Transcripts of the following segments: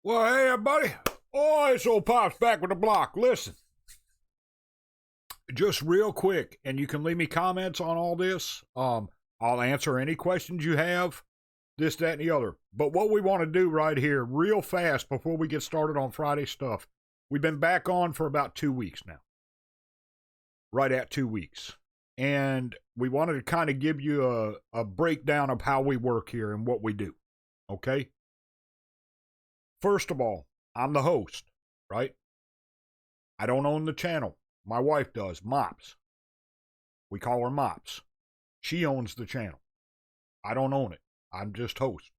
Well, hey, everybody. Oh, it's old Pops back with the block. Listen, just real quick, and you can leave me comments on all this. I'll answer any questions you have, this, that, and the other. But what we want to do right here, real fast, before we get started on Friday stuff, we've been back on for about 2 weeks now. Right at 2 weeks. And we wanted to kind of give you a breakdown of how we work here and what we do. Okay? First of all, I'm the host, right? I don't own the channel. My wife does, Mops. We call her Mops. She owns the channel. I don't own it. I'm just host.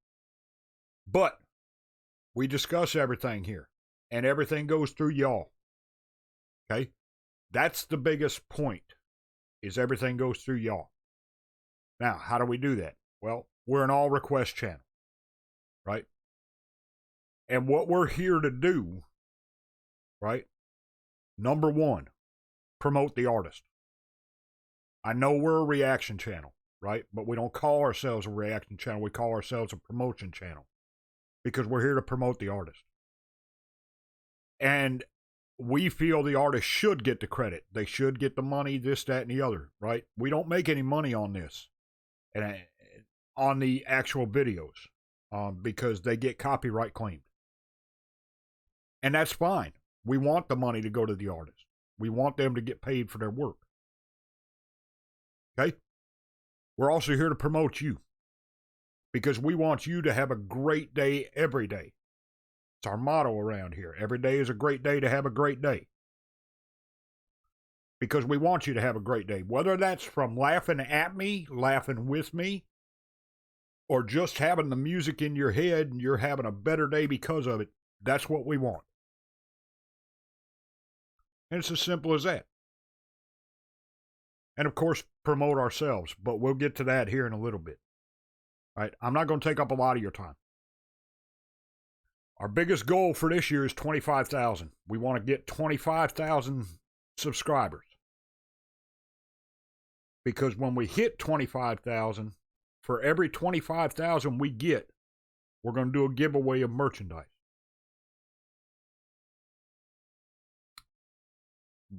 But we discuss everything here, and everything goes through y'all. Okay? That's the biggest point, is everything goes through y'all. Now, how do we do that? Well, we're an all request channel, right? And what we're here to do, right? Number one, promote the artist. I know we're a reaction channel, right? But we don't call ourselves a reaction channel. We call ourselves a promotion channel because we're here to promote the artist. And we feel the artist should get the credit. They should get the money, this, that, and the other, right? We don't make any money on this, and on the actual videos, because they get copyright claimed. And that's fine. We want the money to go to the artist. We want them to get paid for their work. Okay? We're also here to promote you, because we want you to have a great day every day. It's our motto around here. Every day is a great day to have a great day. Because we want you to have a great day. Whether that's from laughing at me, laughing with me, or just having the music in your head and you're having a better day because of it, that's what we want. And it's as simple as that. And of course, promote ourselves, but we'll get to that here in a little bit. All right, I'm not going to take up a lot of your time. Our biggest goal for this year is 25,000. We want to get 25,000 subscribers. Because when we hit 25,000, for every 25,000 we get, we're going to do a giveaway of merchandise.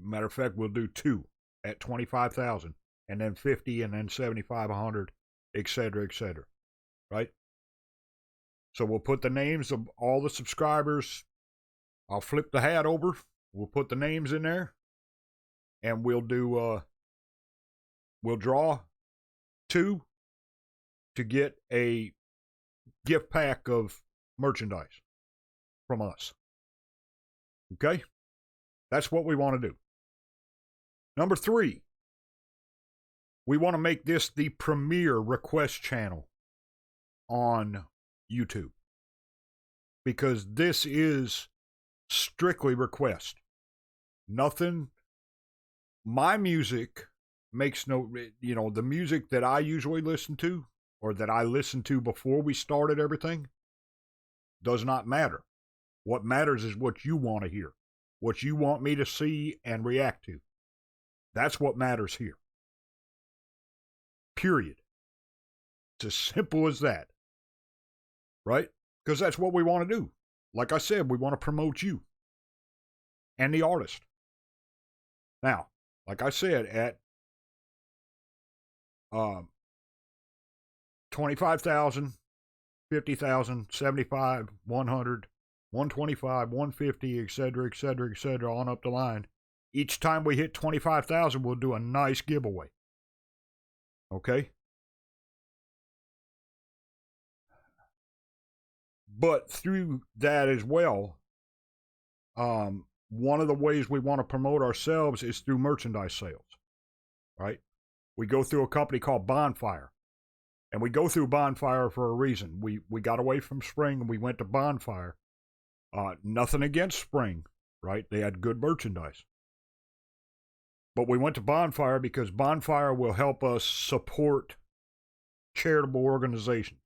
Matter of fact, we'll do 2 at 25,000, and then 50, and then 75, 100, etc., etc. Right? So we'll put the names of all the subscribers. I'll flip the hat over. We'll put the names in there, and we'll do. We'll draw 2 to get a gift pack of merchandise from us. Okay? That's what we want to do. Number 3, we want to make this the premier request channel on YouTube, because this is strictly request. Nothing. My music makes no, the music that I usually listen to, or that I listened to before we started everything, does not matter. What matters is what you want to hear, what you want me to see and react to. That's what matters here. Period. It's as simple as that. Right? Because that's what we want to do. Like I said, we want to promote you and the artist. Now, like I said, at 25,000, 50,000, 75, 100, 125, 150, etc., etc., etc., on up the line. Each time we hit 25,000, we'll do a nice giveaway. Okay? But through that as well, one of the ways we want to promote ourselves is through merchandise sales, right? We go through a company called Bonfire, and we go through Bonfire for a reason. We got away from Spring and we went to Bonfire. Nothing against Spring, right? They had good merchandise. But we went to Bonfire because Bonfire will help us support charitable organizations,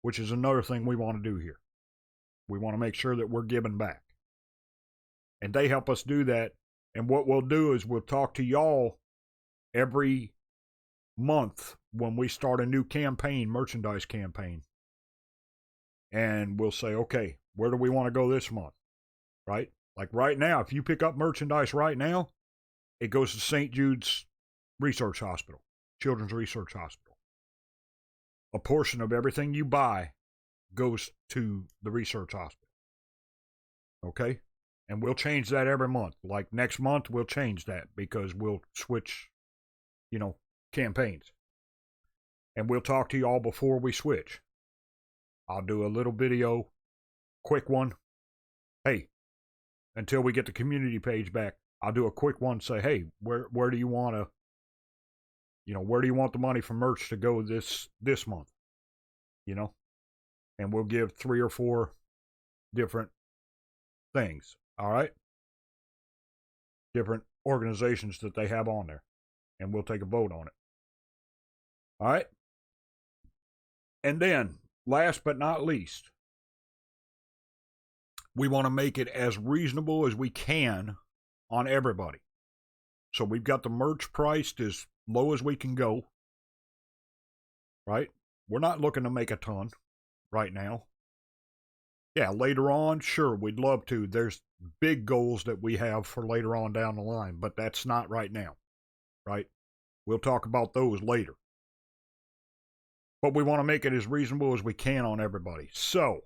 which is another thing we want to do here. We want to make sure that we're giving back. And they help us do that. And what we'll do is we'll talk to y'all every month when we start a new campaign, merchandise campaign. And we'll say, okay, Where do we want to go this month? Right? Like right now, if you pick up merchandise right now, it goes to St. Jude's Research Hospital, Children's Research Hospital. A portion of everything you buy goes to the research hospital. Okay? And we'll change that every month. Like next month, we'll change that because we'll switch, campaigns. And we'll talk to you all before we switch. I'll do a little video, quick one. Hey, until we get the community page back, I'll do a quick one. Say, hey, where do you want to, where do you want the money for merch to go this month? And we'll give 3 or 4 different things. All right, different organizations that they have on there, and we'll take a vote on it. All right, and then last but not least, we want to make it as reasonable as we can on everybody. So we've got the merch priced as low as we can go, right? We're not looking to make a ton right now. Yeah, later on, sure, we'd love to. There's big goals that we have for later on down the line, but that's not right now, right? We'll talk about those later. But we want to make it as reasonable as we can on everybody. So,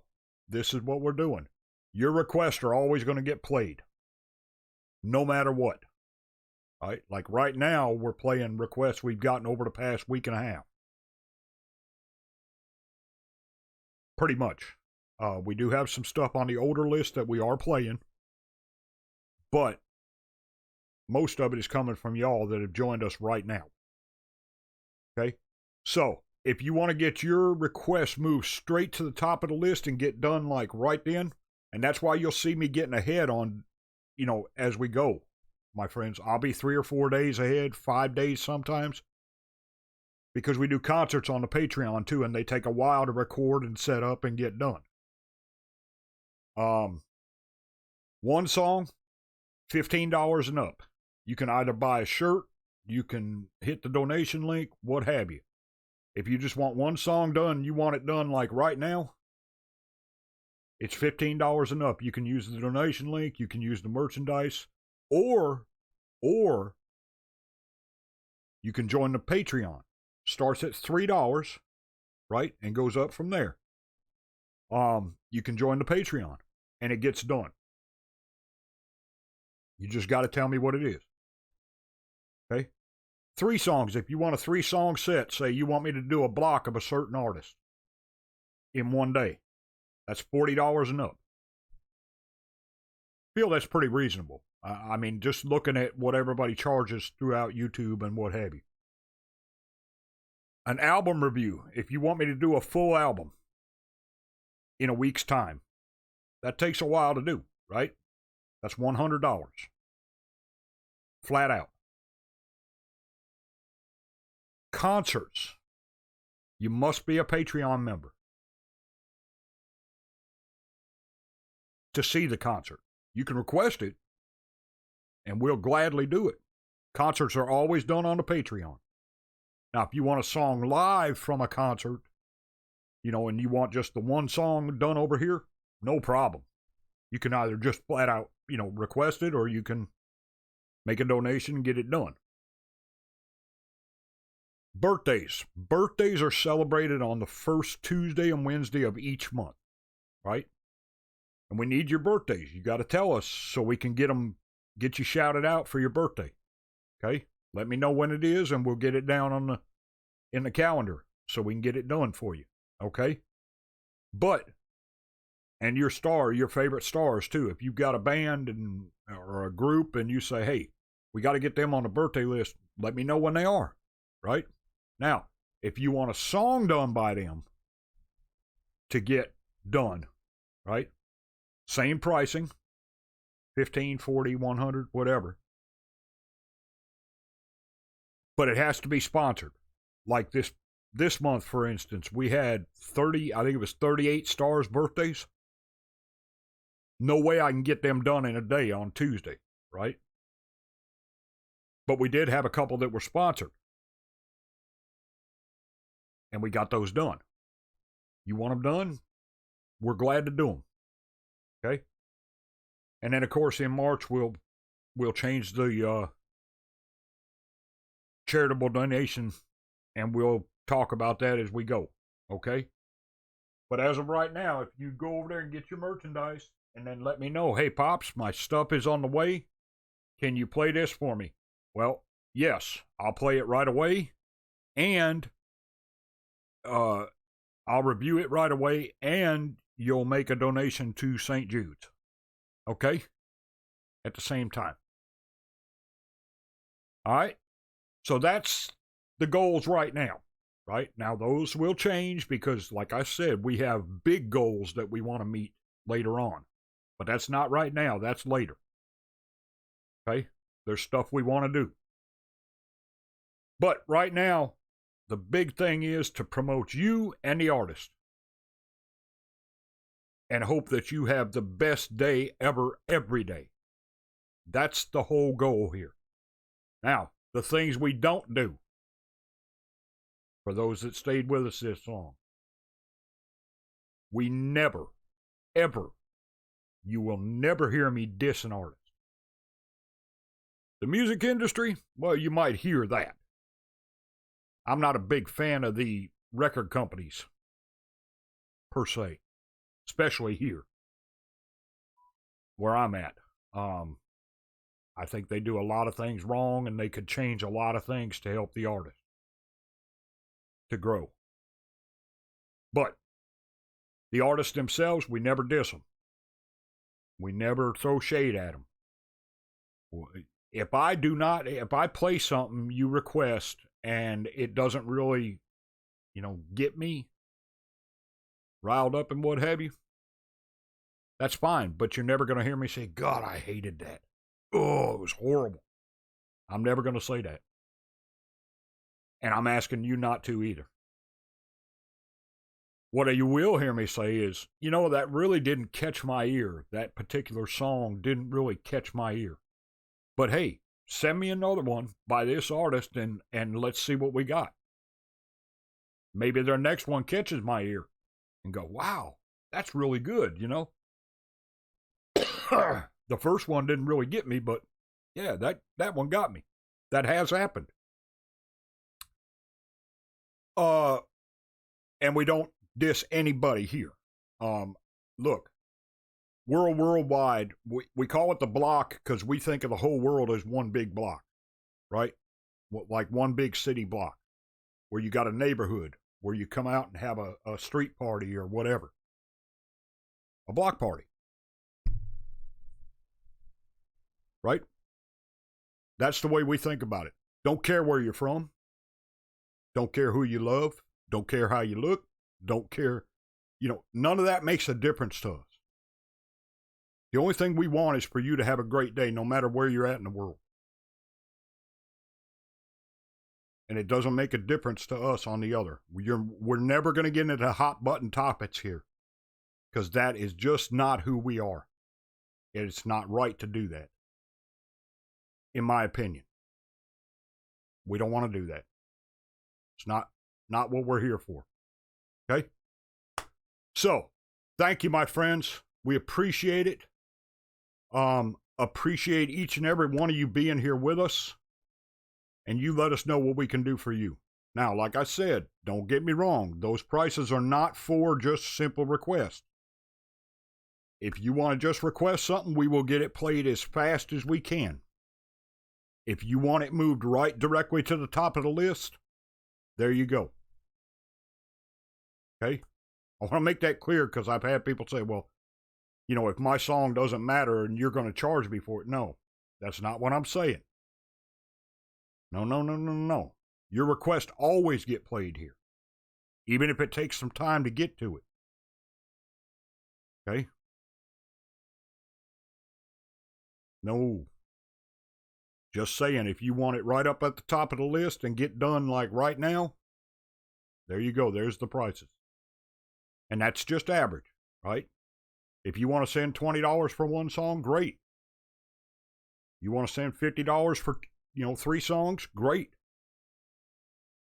this is what we're doing. Your requests are always going to get played, no matter what. Right? Like right now, we're playing requests we've gotten over the past week and a half. Pretty much. We do have some stuff on the older list that we are playing, but most of it is coming from y'all that have joined us right now. Okay? So, if you want to get your request moved straight to the top of the list and get done like right then, and that's why you'll see me getting ahead on, as we go, my friends. I'll be 3 or 4 days ahead, 5 days sometimes, because we do concerts on the Patreon too, and they take a while to record and set up and get done. One song, $15 and up. You can either buy a shirt, you can hit the donation link, what have you. If you just want one song done, you want it done like right now, it's $15 and up. You can use the donation link, you can use the merchandise, or you can join the Patreon. Starts at $3, right, and goes up from there. You can join the Patreon, and it gets done. You just got to tell me what it is. Okay? 3 songs. If you want a 3-song set, say you want me to do a block of a certain artist in one day, that's $40 and up. I feel that's pretty reasonable. I mean, just looking at what everybody charges throughout YouTube and what have you. An album review. If you want me to do a full album in a week's time, that takes a while to do, right? That's $100. Flat out. Concerts. You must be a Patreon member to see the concert. You can request it, and we'll gladly do it. Concerts are always done on the Patreon. Now, if you want a song live from a concert, and you want just the one song done over here, no problem. You can either just flat out, request it, or you can make a donation and get it done. Birthdays. Birthdays are celebrated on the first Tuesday and Wednesday of each month, right? And we need your birthdays. You got to tell us so we can get you shouted out for your birthday. Okay? Let me know when it is, and we'll get it down in the calendar so we can get it done for you. Okay? And your favorite stars too. If you've got a band or a group and you say, hey, we got to get them on the birthday list, let me know when they are, right? Now, if you want a song done by them to get done, right? Same pricing, $15, $40, $100, whatever. But it has to be sponsored. Like this month, for instance, we had 38 stars' birthdays. No way I can get them done in a day on Tuesday, right? But we did have a couple that were sponsored. And we got those done. You want them done? We're glad to do them. Okay. And then, of course, in March, we'll change the charitable donation, and we'll talk about that as we go. Okay. But as of right now, if you go over there and get your merchandise and then let me know, hey, Pops, my stuff is on the way. Can you play this for me? Well, yes, I'll play it right away. And I'll review it right away. And you'll make a donation to St. Jude's. Okay? At the same time. All right? So that's the goals right now. Right? Now, those will change because, like I said, we have big goals that we want to meet later on. But that's not right now. That's later. Okay? There's stuff we want to do. But right now, the big thing is to promote you and the artist. And hope that you have the best day ever, every day. That's the whole goal here. Now, the things we don't do. For those that stayed with us this long. We never, ever, you will never hear me diss an artist. The music industry, well, you might hear that. I'm not a big fan of the record companies, per se, especially here, where I'm at. I think they do a lot of things wrong, and they could change a lot of things to help the artist to grow. But the artists themselves, we never diss them. We never throw shade at them. If I play something you request and it doesn't really, get me riled up and what have you, that's fine. But you're never going to hear me say, God, I hated that. Oh, it was horrible. I'm never going to say that. And I'm asking you not to either. What you will hear me say is, that really didn't catch my ear. That particular song didn't really catch my ear. But hey, send me another one by this artist and let's see what we got. Maybe their next one catches my ear and go, wow, that's really good, The first one didn't really get me, but yeah, that one got me. That has happened. And we don't diss anybody here. Look, worldwide, we call it the block because we think of the whole world as one big block, right? Like one big city block where you got a neighborhood where you come out and have a street party or whatever. A block party. Right? That's the way we think about it. Don't care where you're from. Don't care who you love. Don't care how you look. Don't care. None of that makes a difference to us. The only thing we want is for you to have a great day no matter where you're at in the world. And it doesn't make a difference to us on the other. We're never going to get into hot button topics here because that is just not who we are. It's not right to do that. In my opinion. We don't want to do that. It's not what we're here for. Okay? So, thank you, my friends. We appreciate it. Appreciate each and every one of you being here with us. And you let us know what we can do for you. Now, like I said, don't get me wrong. Those prices are not for just simple requests. If you want to just request something, we will get it played as fast as we can. If you want it moved right directly to the top of the list, there you go. Okay? I want to make that clear because I've had people say, well, if my song doesn't matter and you're going to charge me for it. No, that's not what I'm saying. No. Your requests always get played here, even if it takes some time to get to it. Okay? No. Just saying, if you want it right up at the top of the list and get done like right now, there you go. There's the prices. And that's just average, right? If you want to send $20 for one song, great. You want to send $50 for, 3 songs, great.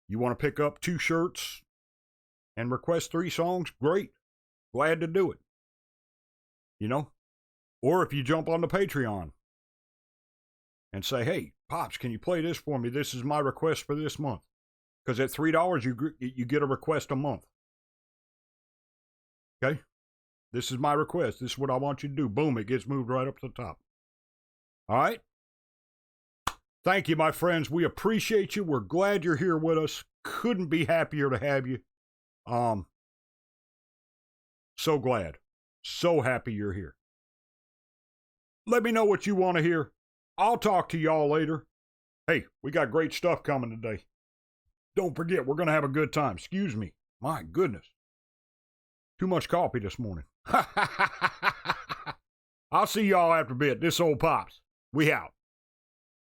You want to pick up 2 shirts and request 3 songs, great. Glad to do it. Or if you jump on the Patreon and say, hey, Pops, can you play this for me? This is my request for this month. Because at $3, you get a request a month. Okay? This is my request. This is what I want you to do. Boom, it gets moved right up to the top. All right? Thank you, my friends. We appreciate you. We're glad you're here with us. Couldn't be happier to have you. So glad. So happy you're here. Let me know what you want to hear. I'll talk to y'all later. Hey, we got great stuff coming today. Don't forget, we're going to have a good time. Excuse me. My goodness. Too much coffee this morning. I'll see y'all after a bit. This old Pops. We out.